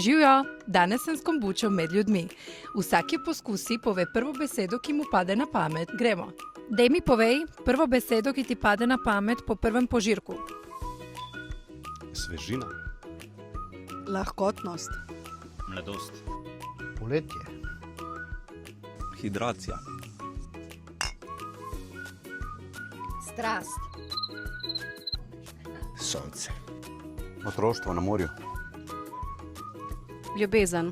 Živjo, danes sem s kombučo med ljudmi. Vsak, ki poskusi, pove prvo besedo, ki mu pade na pamet. Gremo. Dej mi povej prvo besedo, ki ti pade na pamet po prvem požirku. Svežina. Lahkotnost. Mladost. Poletje. Hidracija. Strast. Sonce. Otroštvo na morju. Ljubezen.